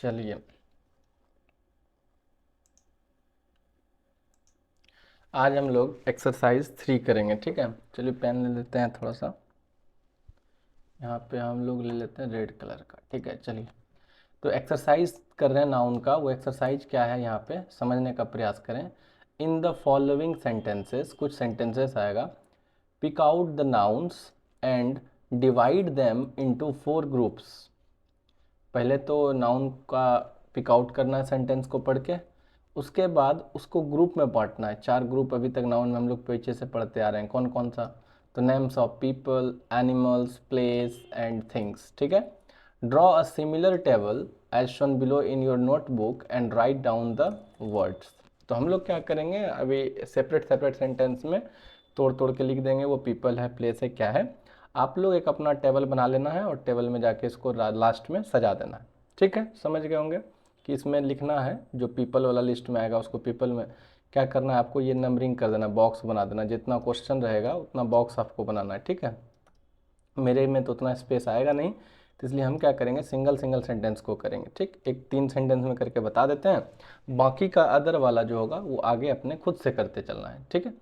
चलिए आज हम लोग एक्सरसाइज 3 करेंगे। ठीक है, चलिए पेन ले लेते हैं थोड़ा सा। यहाँ पे हम लोग ले लेते हैं रेड कलर का। ठीक है, चलिए तो एक्सरसाइज कर रहे हैं नाउन का। वो एक्सरसाइज क्या है यहाँ पे समझने का प्रयास करें। इन द फॉलोइंग सेंटेंसेस, कुछ सेंटेंसेस आएगा। Pick out the nouns and divide them into 4 groups. पहले तो नाउन का पिक आउट करना है सेंटेंस को पढ़ के, उसके बाद उसको ग्रुप में बांटना है। 4 ग्रुप अभी तक नाउन में हम लोग पीछे से पढ़ते आ रहे हैं। कौन कौन सा? तो names of people, animals, place and things. ठीक है, draw a similar table as shown below in your notebook and write down the words. तो हम लोग क्या करेंगे, अभी सेपरेट सेपरेट सेंटेंस में तोड़ तोड़ के लिख देंगे। वो पीपल है, प्लेस है, क्या है। आप लोग एक अपना टेबल बना लेना है और टेबल में जाके इसको लास्ट में सजा देना है। ठीक है, समझ गए होंगे कि इसमें लिखना है जो पीपल वाला लिस्ट में आएगा उसको पीपल में क्या करना है आपको, ये नंबरिंग कर देना, बॉक्स बना देना। जितना क्वेश्चन रहेगा उतना बॉक्स आपको बनाना है। ठीक है, मेरे में तो उतना स्पेस आएगा नहीं, तो इसलिए हम क्या करेंगे, सिंगल सिंगल सेंटेंस को करेंगे। ठीक, एक 3 सेंटेंस में करके बता देते हैं, बाकी का अदर वाला जो होगा वो आगे अपने खुद से करते चलना है। ठीक है,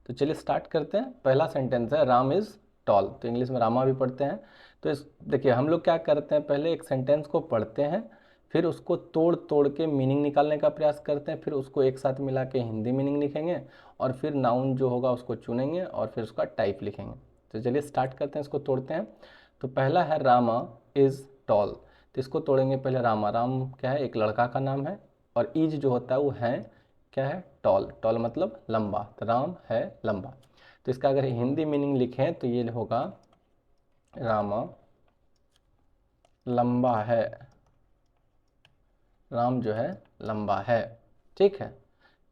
तो चलिए स्टार्ट करते हैं। पहला सेंटेंस है राम इज़ टॉल। तो इंग्लिश में रामा भी पढ़ते हैं। तो इस देखिए हम लोग क्या करते हैं, पहले एक सेंटेंस को पढ़ते हैं, फिर उसको तोड़ तोड़ के मीनिंग निकालने का प्रयास करते हैं, फिर उसको एक साथ मिला के हिंदी मीनिंग लिखेंगे और फिर नाउन जो होगा उसको चुनेंगे और फिर उसका टाइप लिखेंगे। तो चलिए स्टार्ट करते हैं, इसको तोड़ते हैं। तो पहला है रामा इज़ टॉल। तो इसको तोड़ेंगे पहले। रामा, राम क्या है, एक लड़का का नाम है, और इज जो होता है वो है क्या है, टॉल। टॉल मतलब लंबा, तो राम है लंबा। तो इसका अगर हिंदी मीनिंग लिखें तो ये होगा रामा लंबा है। राम जो है लंबा है। ठीक है,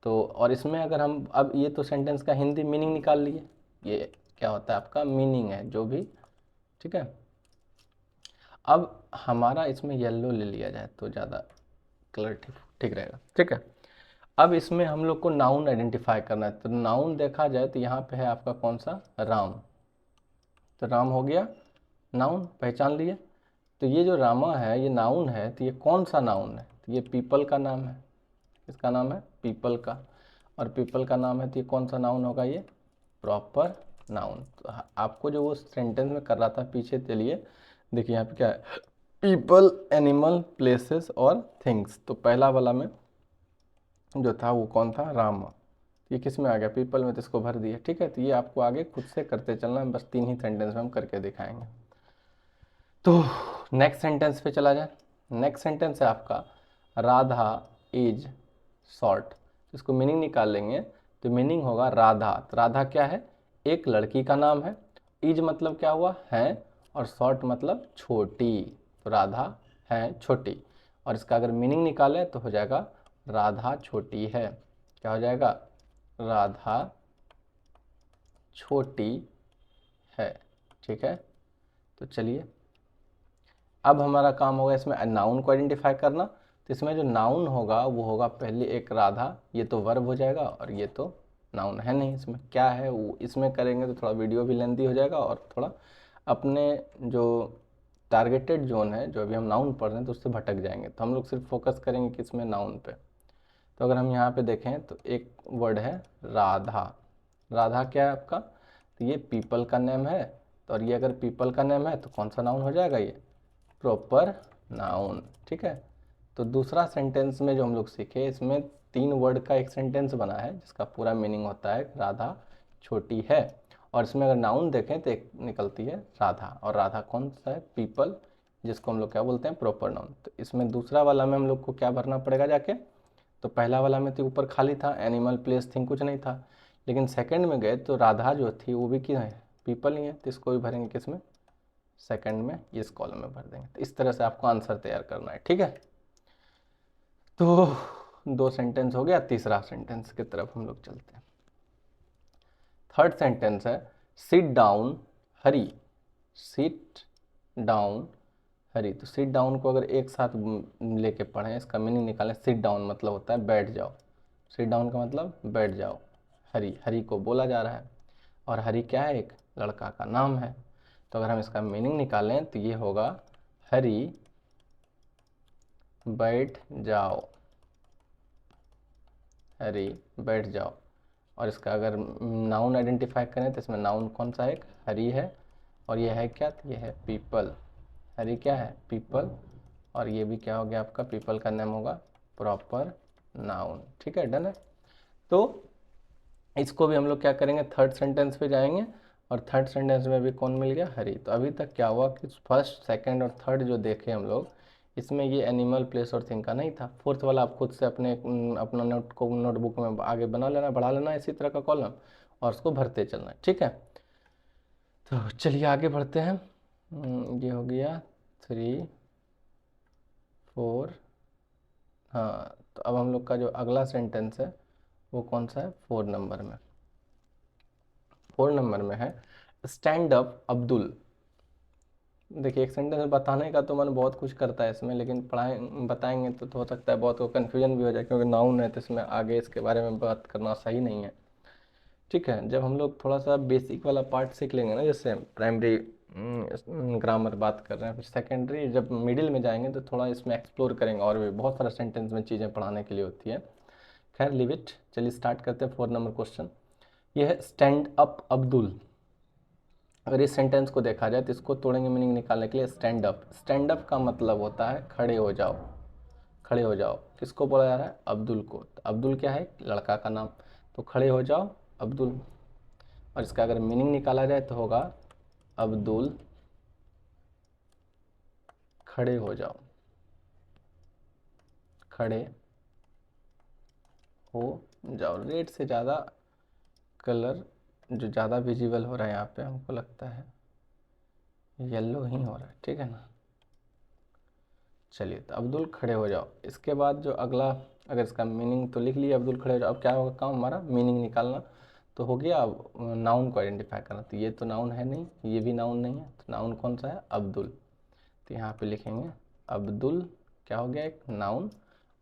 तो और इसमें अगर हम अब ये तो सेंटेंस का हिंदी मीनिंग निकाल लिए। ये क्या होता है आपका मीनिंग है जो भी। ठीक है, अब हमारा इसमें येलो ले लिया जाए तो ज़्यादा कलर ठीक ठीक रहेगा। ठीक है, अब इसमें हम लोग को नाउन आइडेंटिफाई करना है। तो नाउन देखा जाए तो यहाँ पे है आपका कौन सा, राम। तो राम हो गया नाउन, पहचान लिए। तो ये जो रामा है ये नाउन है, तो ये कौन सा नाउन है, तो ये पीपल का नाम है। इसका नाम है पीपल का, और पीपल का नाम है तो ये कौन सा नाउन होगा, ये प्रॉपर नाउन। तो आपको जो वो सेंटेंस में कर रहा था पीछे चलिए, देखिए यहाँ पे क्या है, पीपल, एनिमल, प्लेसेस और थिंग्स। तो पहला वाला में जो था वो कौन था, राम। ये किस में आ गया, पीपल में, तो इसको भर दिया। ठीक है, तो ये आपको आगे खुद से करते चलना है, बस 3 ही सेंटेंस में हम करके दिखाएंगे। तो नेक्स्ट सेंटेंस पे चला जाए। नेक्स्ट सेंटेंस है आपका राधा इज शॉर्ट। इसको मीनिंग निकाल लेंगे तो मीनिंग होगा राधा। तो राधा क्या है, एक लड़की का नाम है। इज मतलब क्या हुआ, है, और शॉर्ट मतलब छोटी। तो राधा है छोटी, और इसका अगर मीनिंग निकालें तो हो जाएगा राधा छोटी है। क्या हो जाएगा, राधा छोटी है। ठीक है, तो चलिए अब हमारा काम होगा इसमें नाउन को आइडेंटिफाई करना। तो इसमें जो नाउन होगा वो होगा पहले एक राधा, ये तो वर्ब हो जाएगा, और ये तो नाउन है नहीं। इसमें क्या है वो इसमें करेंगे तो थोड़ा वीडियो भी लेंथी हो जाएगा, और थोड़ा अपने जो टारगेटेड जोन है, जो अभी हम नाउन पढ़ रहे हैं, तो उससे भटक जाएंगे। तो हम लोग सिर्फ फोकस करेंगे किसमें, नाउन पे। तो अगर हम यहाँ पे देखें तो एक वर्ड है राधा। राधा क्या है आपका, तो ये पीपल का नेम है। तो और ये अगर पीपल का नेम है तो कौन सा नाउन हो जाएगा, ये प्रॉपर नाउन। ठीक है, तो दूसरा सेंटेंस में जो हम लोग सीखे, इसमें 3 वर्ड का एक सेंटेंस बना है जिसका पूरा मीनिंग होता है राधा छोटी है। और इसमें अगर नाउन देखें तो एक निकलती है राधा, और राधा कौन सा है, पीपल, जिसको हम लोग क्या बोलते हैं, प्रॉपर नाउन। तो इसमें दूसरा वाला में हम लोग को क्या भरना पड़ेगा जाके, तो पहला वाला में तो ऊपर खाली था, एनिमल, प्लेस, थिंग कुछ नहीं था। लेकिन सेकंड में गए तो राधा जो थी वो भी क्या है, पीपल ही है। तो इसको भी भरेंगे किसमें, सेकंड में, इस कॉलम में भर देंगे। तो इस तरह से आपको आंसर तैयार करना है। ठीक है, तो 2 सेंटेंस हो गया, तीसरा सेंटेंस की तरफ हम लोग चलते हैं। थर्ड सेंटेंस है सिट डाउन हरी। सिट डाउन हरी। तो सिट डाउन को अगर एक साथ लेके पढ़ें, इसका मीनिंग निकालें। सिट डाउन मतलब होता है बैठ जाओ। सिट डाउन का मतलब बैठ जाओ। हरी, हरी को बोला जा रहा है, और हरी क्या है, एक लड़का का नाम है। तो अगर हम इसका मीनिंग निकालें तो ये होगा हरी बैठ जाओ, हरी बैठ जाओ। और इसका अगर नाउन आइडेंटिफाई करें तो इसमें नाउन कौन सा है, एक हरी है, और ये है क्या, ये है पीपल। हरी क्या है, पीपल, और ये भी क्या हो गया आपका, पीपल का नेम होगा प्रॉपर नाउन। ठीक है, डन है। तो इसको भी हम लोग क्या करेंगे, थर्ड सेंटेंस पे जाएंगे, और थर्ड सेंटेंस में भी कौन मिल गया, हरी। तो अभी तक क्या हुआ कि फर्स्ट सेकंड और थर्ड जो देखे हम लोग, इसमें ये एनिमल प्लेस और थिंग का नहीं था। फोर्थ वाला आप खुद से अपने अपना नोटबुक में आगे बना लेना, बढ़ा लेना इसी तरह का कॉलम, और उसको भरते चलना। ठीक है, तो चलिए आगे बढ़ते हैं। ये हो गया 3 4। हाँ, तो अब हम लोग का जो अगला सेंटेंस है वो कौन सा है, 4 नंबर में। 4 नंबर में है स्टैंड अप अब्दुल। देखिए, एक सेंटेंस में बताने का तो मन बहुत कुछ करता है इसमें, लेकिन पढ़ाए बताएंगे तो हो सकता है बहुत कन्फ्यूजन भी हो जाए, क्योंकि नाउन है तो इसमें आगे इसके बारे में बात करना सही नहीं है। ठीक है, जब हम लोग थोड़ा सा बेसिक वाला पार्ट सीख लेंगे ना, जैसे प्राइमरी ग्रामर बात कर रहे हैं, फिर सेकेंडरी जब मिडिल में जाएंगे तो थोड़ा इसमें एक्सप्लोर करेंगे, और भी बहुत सारा सेंटेंस में चीज़ें पढ़ाने के लिए होती है। खैर लिव इट, चलिए स्टार्ट करते हैं 4 नंबर क्वेश्चन। ये है स्टैंड अप अब्दुल। अगर इस सेंटेंस को देखा जाए तो इसको तोड़ेंगे मीनिंग निकालने के लिए। स्टैंड अप, स्टैंड अप का मतलब होता है खड़े हो जाओ, खड़े हो जाओ। किसको बोला जा रहा है, अब्दुल को। तो अब्दुल क्या है, लड़का का नाम, तो खड़े हो जाओ अब्दुल। और इसका अगर मीनिंग निकाला जाए तो होगा अब्दुल खड़े हो जाओ, खड़े हो जाओ। रेड से ज़्यादा कलर जो ज़्यादा विजिबल हो रहा है यहाँ पे, हमको लगता है येलो ही हो रहा है। ठीक है ना, चलिए तो अब्दुल खड़े हो जाओ। इसके बाद जो अगला, अगर इसका मीनिंग तो लिख लिया अब्दुल खड़े हो जाओ, अब क्या होगा काम हमारा, मीनिंग निकालना। तो हो गया अब नाउन को आइडेंटिफाई करना। तो ये तो नाउन है नहीं, ये भी नाउन नहीं है, तो नाउन कौन सा है, अब्दुल। तो यहाँ पे लिखेंगे अब्दुल, क्या हो गया, एक नाउन।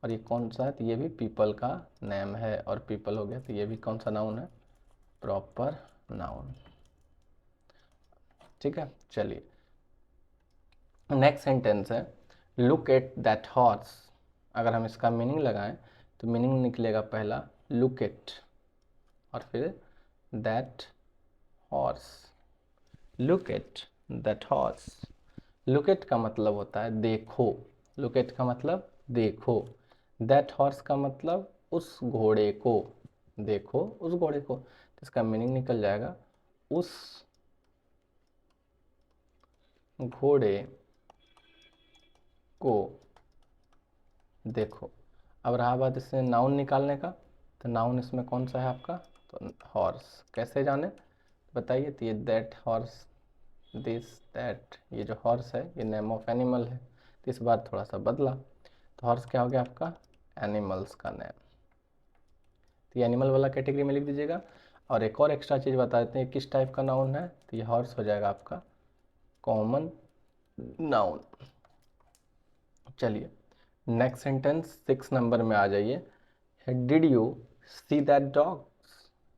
और ये कौन सा है, तो ये भी पीपल का नेम है, और पीपल हो गया, तो ये भी कौन सा नाउन है, प्रॉपर नाउन। ठीक है, चलिए नेक्स्ट सेंटेंस है लुक एट दैट हॉर्स। अगर हम इसका मीनिंग लगाएं तो मीनिंग निकलेगा पहला लुक एट, और फिर that horse. Look at that horse, look at का मतलब होता है देखो, लुक एट का मतलब देखो। दैट हॉर्स का मतलब उस घोड़े को, देखो उस घोड़े को। तो इसका मीनिंग निकल जाएगा उस घोड़े को देखो। अब रहा बात इससे नाउन निकालने का, तो नाउन इसमें कौन सा है आपका, तो हॉर्स। कैसे जाने बताइए, तो ये दैट हॉर्स, दिस दैट, ये जो हॉर्स है ये नेम ऑफ एनिमल है, तो इस बार थोड़ा सा बदला। तो हॉर्स क्या हो गया आपका, एनिमल्स का नेम। तो ये एनिमल वाला कैटेगरी में लिख दीजिएगा। और एक और एक्स्ट्रा चीज़ बता देते हैं किस टाइप का नाउन है, तो ये हॉर्स हो जाएगा आपका कॉमन नाउन। चलिए नेक्स्ट सेंटेंस 6 नंबर में आ जाइए। Did you see that dog.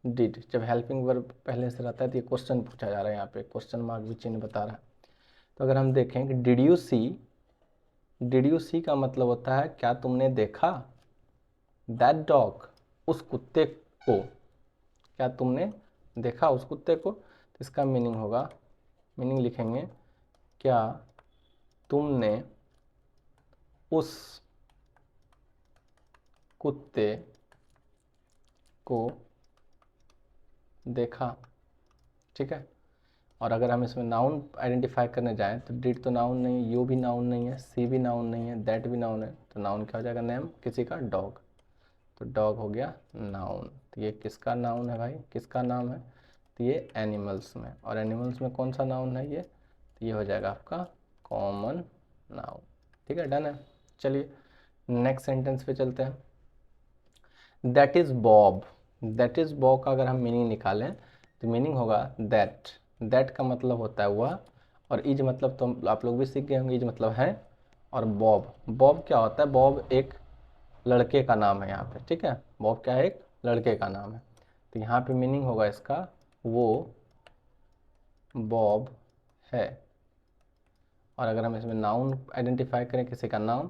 Did जब हेल्पिंग वर्ब पहले से रहता है तो ये क्वेश्चन पूछा जा रहा है, यहाँ पे क्वेश्चन मार्क भी चिन्ह बता रहा है। तो अगर हम देखें कि did you see, did you see का मतलब होता है क्या तुमने देखा, दैट डॉग उस कुत्ते को, क्या तुमने देखा उस कुत्ते को। तो इसका मीनिंग होगा, मीनिंग लिखेंगे क्या तुमने उस कुत्ते को देखा। ठीक है, और अगर हम इसमें नाउन आइडेंटिफाई करने जाएं तो डिड तो नाउन नहीं, यू भी नाउन नहीं है, सी भी नाउन नहीं है, दैट भी नाउन है, तो नाउन क्या हो जाएगा, नेम किसी का, डॉग। तो डॉग हो गया नाउन। तो ये किसका नाउन है भाई, किसका नाम है, तो ये एनिमल्स में। और एनिमल्स में कौन सा नाउन है ये, तो ये हो जाएगा आपका कॉमन नाउन। ठीक है, डन है। चलिए नेक्स्ट सेंटेंस पे चलते हैं। That is Bob. That is Bob का अगर हम मीनिंग निकालें तो मीनिंग होगा दैट। दैट का मतलब होता है वह, और इज मतलब तो आप लोग भी सीख गए होंगे, इज मतलब है। और बॉब, बॉब क्या होता है, बॉब एक लड़के का नाम है यहाँ पे। ठीक है, बॉब क्या है, एक लड़के का नाम है। तो यहाँ पे मीनिंग होगा इसका वो बॉब है। और अगर हम इसमें नाउन आइडेंटिफाई करें किसी का नाम,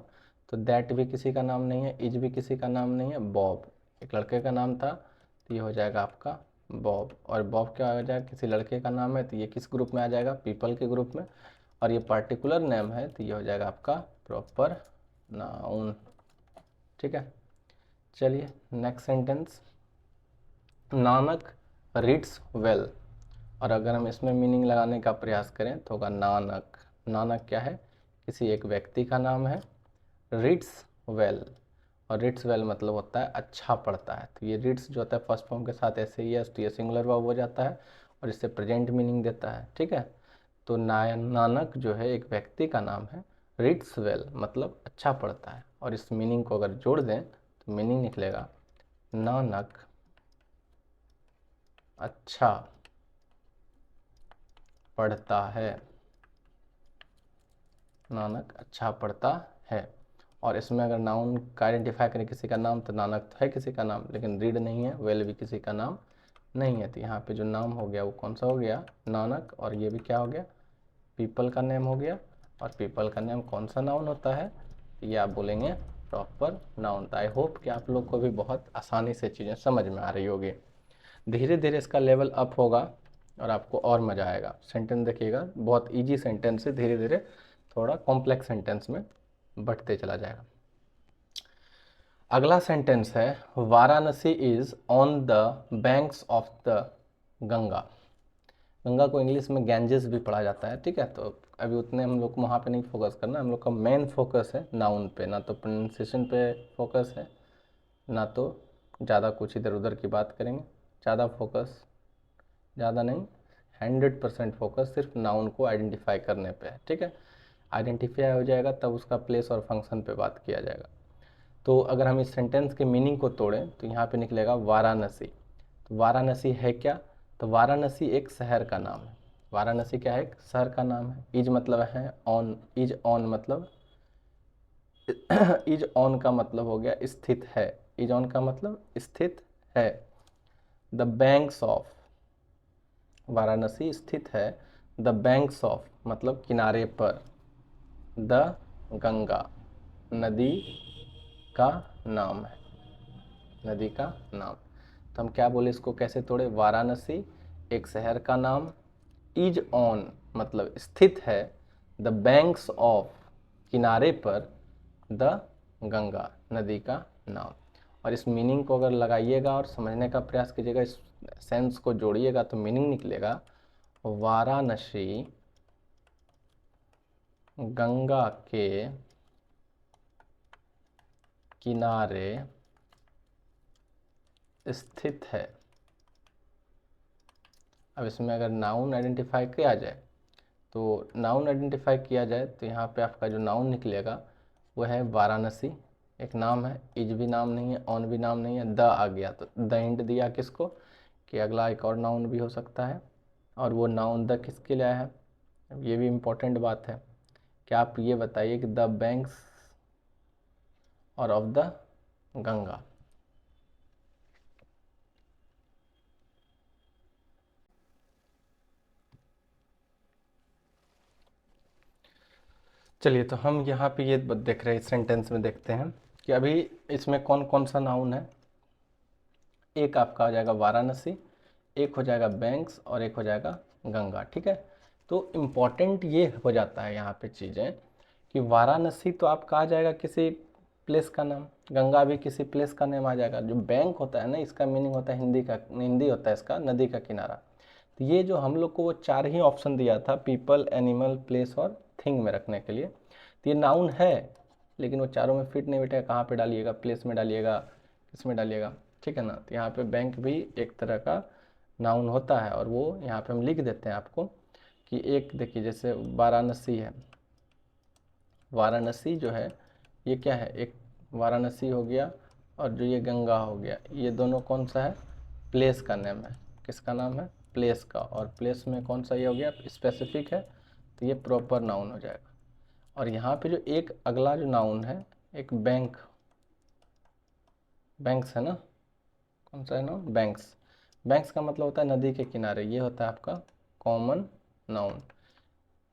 तो दैट भी किसी का नाम नहीं है, इज भी किसी का नाम नहीं है, बॉब एक लड़के का नाम था, तो ये हो जाएगा आपका बॉब। और बॉब क्या हो जाएगा, किसी लड़के का नाम है, तो ये किस ग्रुप में आ जाएगा, पीपल के ग्रुप में। और ये पार्टिकुलर नेम है, तो ये हो जाएगा आपका प्रॉपर नाउन। ठीक है, चलिए next sentence, Nanak reads well. और अगर हम इसमें मीनिंग लगाने का प्रयास करें तो होगा नानक। नानक क्या है, किसी एक व्यक्ति का नाम है। रीड्स वेल, और रीड्स वेल मतलब होता है अच्छा पढ़ता है। तो ये रीड्स जो होता है फर्स्ट फॉर्म के साथ ऐसे ही है, तो ये सिंगुलर वर्ब हो जाता है और इससे प्रेजेंट मीनिंग देता है। ठीक है, तो नानक जो है एक व्यक्ति का नाम है, रीड्स वेल मतलब अच्छा पढ़ता है। और इस मीनिंग को अगर जोड़ दें तो मीनिंग निकलेगा नानक अच्छा पढ़ता है। नानक अच्छा पढ़ता है। और इसमें अगर नाउन का आइडेंटिफाई करें किसी का नाम, तो नानक तो है किसी का नाम, लेकिन रीड नहीं है, वेल भी किसी का नाम नहीं है। तो यहाँ पे जो नाम हो गया वो कौन सा हो गया, नानक। और ये भी क्या हो गया, पीपल का नेम हो गया। और पीपल का नेम कौन सा नाउन होता है, ये आप बोलेंगे प्रॉपर नाउन। आई होप कि आप लोग को भी बहुत आसानी से चीज़ें समझ में आ रही होगी। धीरे धीरे इसका लेवल अप होगा और आपको और मज़ा आएगा। सेंटेंस देखिएगा, बहुत इजी सेंटेंस से धीरे धीरे थोड़ा कॉम्प्लेक्स सेंटेंस में बढ़ते चला जाएगा। अगला सेंटेंस है, Varanasi is on the banks of the Ganga. Ganga को इंग्लिश में गैंजेस भी पढ़ा जाता है। ठीक है, तो अभी उतने हम लोग को वहाँ पे नहीं फोकस करना, हम लोग का मेन फोकस है नाउन पे, ना तो प्रोनाउंसिएशन पे फोकस है, ना तो ज़्यादा कुछ इधर उधर की बात करेंगे। ज़्यादा फोकस, ज़्यादा नहीं, 100% फोकस सिर्फ नाउन को आइडेंटिफाई करने पे है। ठीक है, आइडेंटिफाई हो जाएगा तब उसका प्लेस और फंक्शन पे बात किया जाएगा। तो अगर हम इस सेंटेंस के मीनिंग को तोड़ें तो यहाँ पे निकलेगा वाराणसी। तो वाराणसी है क्या, तो वाराणसी एक शहर का नाम है। वाराणसी क्या है, एक शहर का नाम है। इज मतलब है ऑन, इज ऑन मतलब इज ऑन का मतलब हो गया स्थित है। इज ऑन का मतलब स्थित है। द बैंक्स ऑफ, वाराणसी स्थित है द बैंक्स ऑफ मतलब किनारे पर, द गंगा नदी का नाम है, नदी का नाम। तो हम क्या बोले इसको, कैसे तोड़े, वाराणसी एक शहर का नाम, इज ऑन मतलब स्थित है, द बैंक्स ऑफ किनारे पर, द गंगा नदी का नाम। और इस मीनिंग को अगर लगाइएगा और समझने का प्रयास कीजिएगा, इस सेंस को जोड़िएगा तो मीनिंग निकलेगा वाराणसी गंगा के किनारे स्थित है। अब इसमें अगर नाउन आइडेंटिफाई किया जाए, तो नाउन आइडेंटिफाई किया जाए तो यहाँ पे आपका जो नाउन निकलेगा वो है वाराणसी, एक नाम है, इज भी नाम नहीं है, ऑन भी नाम नहीं है, द आ गया तो द हिंट दिया किसको कि अगला एक और नाउन भी हो सकता है। और वो नाउन द किसके लिए है, ये भी इम्पोर्टेंट बात है। क्या आप ये बताइए कि द बैंक्स और ऑफ द गंगा, चलिए तो हम यहाँ पे ये देख रहे हैं, सेंटेंस में देखते हैं कि अभी इसमें कौन कौन सा नाउन है। एक आपका हो जाएगा वाराणसी, एक हो जाएगा बैंक्स और एक हो जाएगा गंगा। ठीक है, तो इम्पॉर्टेंट ये हो जाता है यहाँ पे चीज़ें कि वाराणसी तो आपका आ जाएगा किसी प्लेस का नाम, गंगा भी किसी प्लेस का नाम आ जाएगा। जो बैंक होता है ना, इसका मीनिंग होता है हिंदी का, हिंदी होता है इसका नदी का किनारा। तो ये जो हम लोग को वो चार ही ऑप्शन दिया था पीपल, एनिमल, प्लेस और थिंग में रखने के लिए, तो ये नाउन है, लेकिन वो चारों में फिट नहीं बैठेगा। कहाँ पे डालिएगा, प्लेस में डालिएगा, किस में डालिएगा। ठीक है ना, तो यहाँ पे बैंक भी एक तरह का नाउन होता है, और वो यहाँ पे हम लिख देते हैं आपको कि एक देखिए जैसे वाराणसी है, वाराणसी जो है ये क्या है, एक वाराणसी हो गया, और जो ये गंगा हो गया, ये दोनों कौन सा है, प्लेस का नेम है। किसका नाम है, प्लेस का। और प्लेस में कौन सा ये हो गया, स्पेसिफिक है, तो ये प्रॉपर नाउन हो जाएगा। और यहाँ पे जो एक अगला जो नाउन है, एक बैंक, बैंक्स है ना, कौन सा है ना, बैंक्स। बैंक्स का मतलब होता है नदी के किनारे, ये होता है आपका कॉमन नाउन,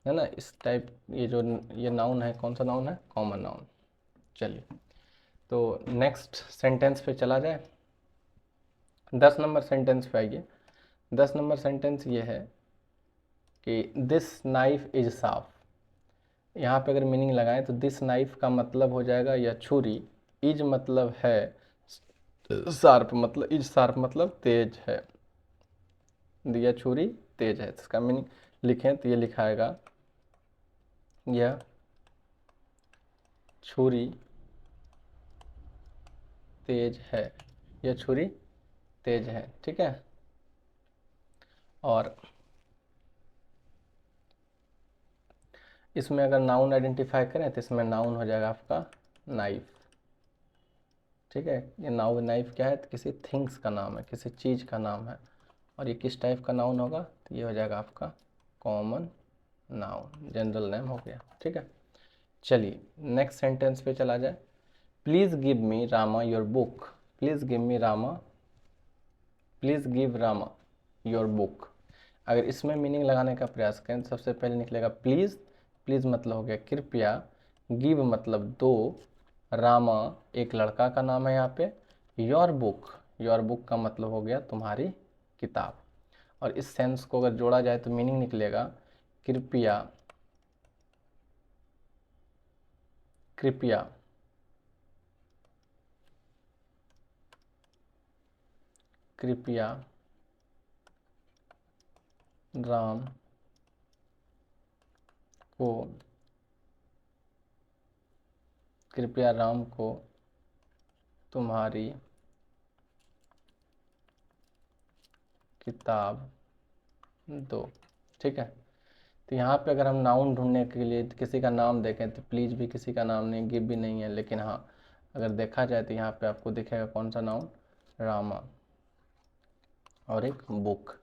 है ना। इस टाइप ये जो ये नाउन है, कौन सा नाउन है, कॉमन नाउन। चलिए, तो नेक्स्ट सेंटेंस पे चला जाए। 10 नंबर सेंटेंस पे आइए। 10 नंबर सेंटेंस ये है कि दिस नाइफ इज साफ। यहाँ पे अगर मीनिंग लगाएं तो दिस नाइफ का मतलब हो जाएगा यह छुरी, इज मतलब है, शार्प मतलब इज शार्प मतलब तेज है, यह छुरी तेज है। इसका मीनिंग लिखें तो ये लिखाएगा यह छुरी तेज है, यह छुरी तेज है, ठीक है। और इसमें अगर नाउन आइडेंटिफाई करें तो इसमें नाउन हो जाएगा आपका नाइफ, ठीक है। ये नाइफ क्या है, तो किसी थिंग्स का नाम है, किसी चीज़ का नाम है। और ये किस टाइप का नाउन होगा, तो ये हो जाएगा आपका कॉमन नाउन, जनरल नेम हो गया, ठीक है। चलिए नेक्स्ट सेंटेंस पे चला जाए। Please give me Rama your book. Please give me Rama, please give Rama your book. अगर इसमें मीनिंग लगाने का प्रयास करें तो सबसे पहले निकलेगा प्लीज़। प्लीज़ मतलब हो गया कृपया, गिव मतलब दो, रामा एक लड़का का नाम है यहाँ पे, योर बुक, योर बुक का मतलब हो गया तुम्हारी किताब। और इस सेंस को अगर जोड़ा जाए तो मीनिंग निकलेगा कृपया, कृपया कृपया राम को, कृपया राम को तुम्हारी किताब दो, ठीक है। तो यहाँ पे अगर हम नाउन ढूंढने के लिए किसी का नाम देखें तो प्लीज़ भी किसी का नाम नहीं, गिव भी नहीं है, लेकिन हाँ अगर देखा जाए तो यहाँ पे आपको दिखेगा कौन सा नाउन, रामा और एक बुक।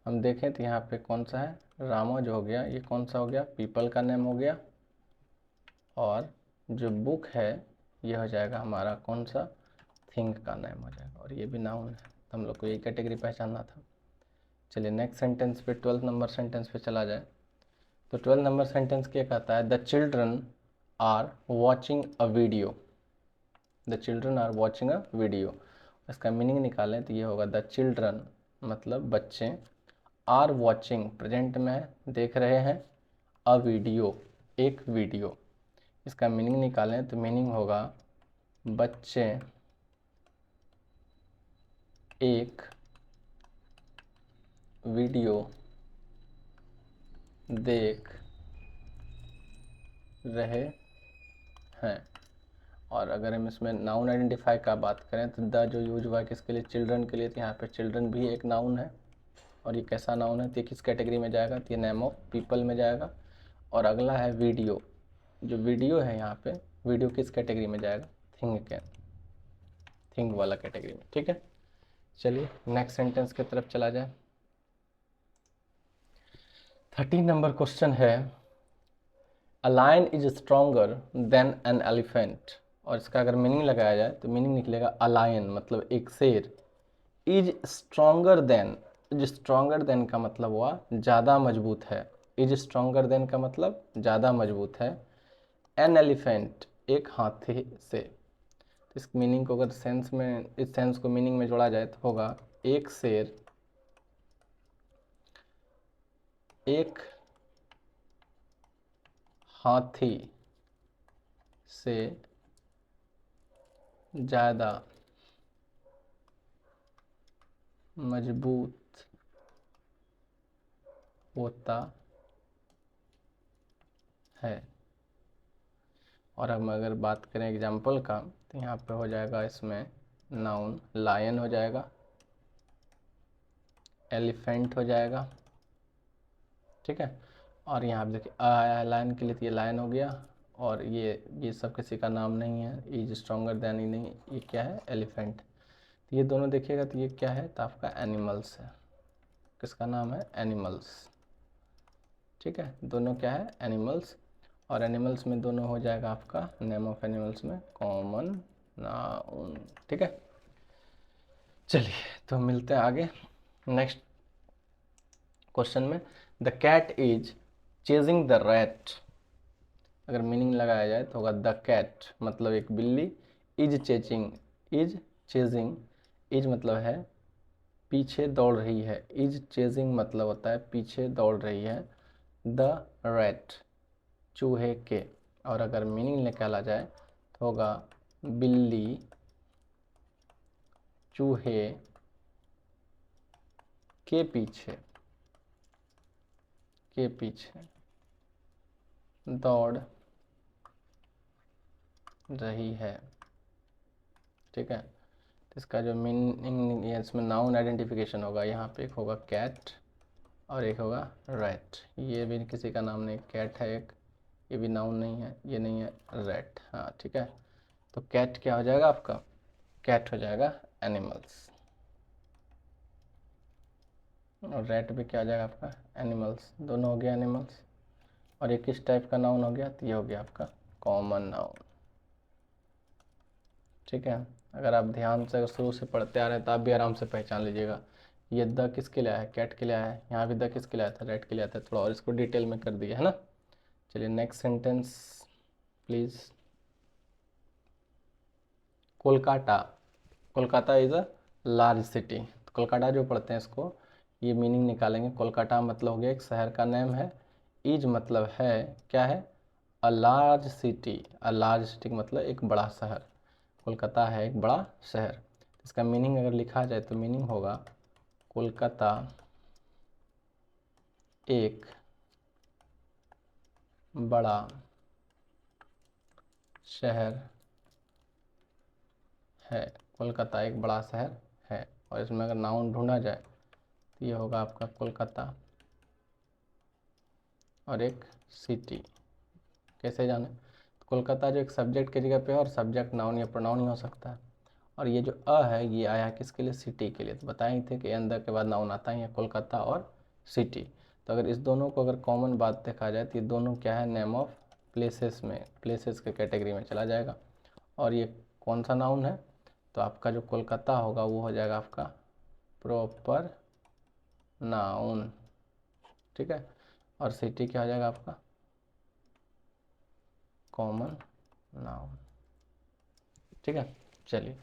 हम देखें तो यहाँ पे कौन सा है, रामा जो हो गया ये कौन सा हो गया, पीपल का नेम हो गया, और जो बुक है ये हो जाएगा हमारा कौन सा, थिंग का नेम हो जाएगा, और ये भी नाउन है। तो हम लोग को यही कैटेगरी पहचानना था। चलिए नेक्स्ट सेंटेंस पे 12 नंबर सेंटेंस पे चला जाए। तो 12 नंबर सेंटेंस क्या कहता है, the children are watching a video. The children are watching a video, इसका मीनिंग निकालें तो ये होगा द चिल्ड्रन मतलब बच्चे, आर वॉचिंग प्रेजेंट में है, देख रहे हैं, अ वीडियो एक वीडियो। इसका मीनिंग निकालें तो मीनिंग होगा बच्चे एक वीडियो देख रहे हैं। और अगर हम इसमें नाउन आइडेंटिफाई का बात करें तो द जो यूज हुआ है किसके लिए, चिल्ड्रन के लिए, तो यहाँ पे चिल्ड्रन भी एक नाउन है। और ये कैसा नाउन है, तो ये किस कैटेगरी में जाएगा, तो ये नेम ऑफ पीपल में जाएगा। और अगला है वीडियो, जो वीडियो है यहाँ पे, वीडियो किस कैटेगरी में जाएगा, थिंग के, थिंग वाला कैटेगरी में, ठीक है। चलिए नेक्स्ट सेंटेंस की तरफ चला जाए। 13 नंबर क्वेश्चन है, a lion is stronger than an elephant. और इसका अगर मीनिंग लगाया जाए तो मीनिंग निकलेगा अ लायन मतलब एक शेर, is stronger then, is stronger then का मतलब हुआ ज़्यादा मजबूत है, इज स्ट्रोंगर देन का मतलब ज़्यादा मजबूत है, एन एलिफेंट एक हाथी से। तो इस मीनिंग को अगर सेंस में, इस सेंस को मीनिंग में जोड़ा जाए तो होगा एक शेर एक हाथी से ज़्यादा मजबूत होता है। और हम अगर बात करें एग्जाम्पल का तो यहाँ पे हो जाएगा इसमें नाउन लायन हो जाएगा, एलिफेंट हो जाएगा, ठीक है। और यहाँ पे देखिए लायन के लिए तो ये लायन हो गया, और ये सब किसी का नाम नहीं है, इज स्ट्रॉन्गर देन ही नहीं, ये क्या है, एलिफेंट। तो ये दोनों देखिएगा तो ये क्या है, तो आपका एनिमल्स है, किसका नाम है, एनिमल्स, ठीक है। दोनों क्या है, एनिमल्स। और एनिमल्स में दोनों हो जाएगा आपका नेम ऑफ एनिमल्स में कॉमन नाउन, ठीक है। चलिए तो मिलते हैं आगे नेक्स्ट क्वेश्चन में। The cat is chasing the rat. अगर मीनिंग लगाया जाए तो होगा द कैट मतलब एक बिल्ली, is chasing, is chasing, is मतलब है पीछे दौड़ रही है, इज चेजिंग मतलब होता है पीछे दौड़ रही है, द रैट चूहे के। और अगर मीनिंग निकाला जाए तो होगा बिल्ली चूहे के पीछे, के पीछे दौड़ रही है। ठीक है, तो इसका जो मीनिंग इसमें नाउन आइडेंटिफिकेशन होगा, यहाँ पे एक होगा कैट और एक होगा रैट। ये भी किसी का नाम नहीं, कैट है एक, ये भी नाउन नहीं है, ये नहीं है, रैट। हाँ ठीक है, तो कैट क्या हो जाएगा आपका, कैट हो जाएगा एनिमल्स, और रैट भी क्या हो जाएगा आपका एनिमल्स, दोनों हो गया एनिमल्स। और ये किस टाइप का नाउन हो गया, तो ये हो गया आपका कॉमन नाउन। ठीक है, अगर आप ध्यान से शुरू से पढ़ते आ रहे हैं तो आप भी आराम से पहचान लीजिएगा। ये द किसके लिए आया है, कैट के लिए आया है, यहाँ भी द किसके लिए आया था, रैट के लिए आया था। थोड़ा और इसको डिटेल में कर दिया है ना। चलिए next sentence please. Kolkata, Kolkata is a large city. तो कोलकाता जो पढ़ते हैं इसको, ये मीनिंग निकालेंगे। कोलकाता मतलब हो गया एक शहर का नेम है, इज मतलब है क्या है, a large city, a large city मतलब एक बड़ा शहर। कोलकाता है एक बड़ा शहर। इसका मीनिंग अगर लिखा जाए तो मीनिंग होगा कोलकाता एक बड़ा शहर है, कोलकाता एक बड़ा शहर है। और इसमें अगर नाउन ढूंढा जाए तो ये होगा आपका कोलकाता और एक सिटी। कैसे जाने, तो कोलकाता जो एक सब्जेक्ट की जगह पे है और सब्जेक्ट नाउन या प्रोनाउन ही हो सकता है। और ये जो अ है ये आया किसके लिए, सिटी के लिए। तो बताए थे कि अंदर के बाद नाउन आता ही है कोलकाता और सिटी। तो अगर इस दोनों को अगर कॉमन बात देखा जाए तो ये दोनों क्या है, नेम ऑफ प्लेसेस में, प्लेसेस के कैटेगरी में चला जाएगा। और ये कौन सा नाउन है, तो आपका जो कोलकाता होगा वो हो जाएगा आपका प्रॉपर नाउन। ठीक है, और सिटी क्या हो जाएगा आपका कॉमन नाउन। ठीक है, चलिए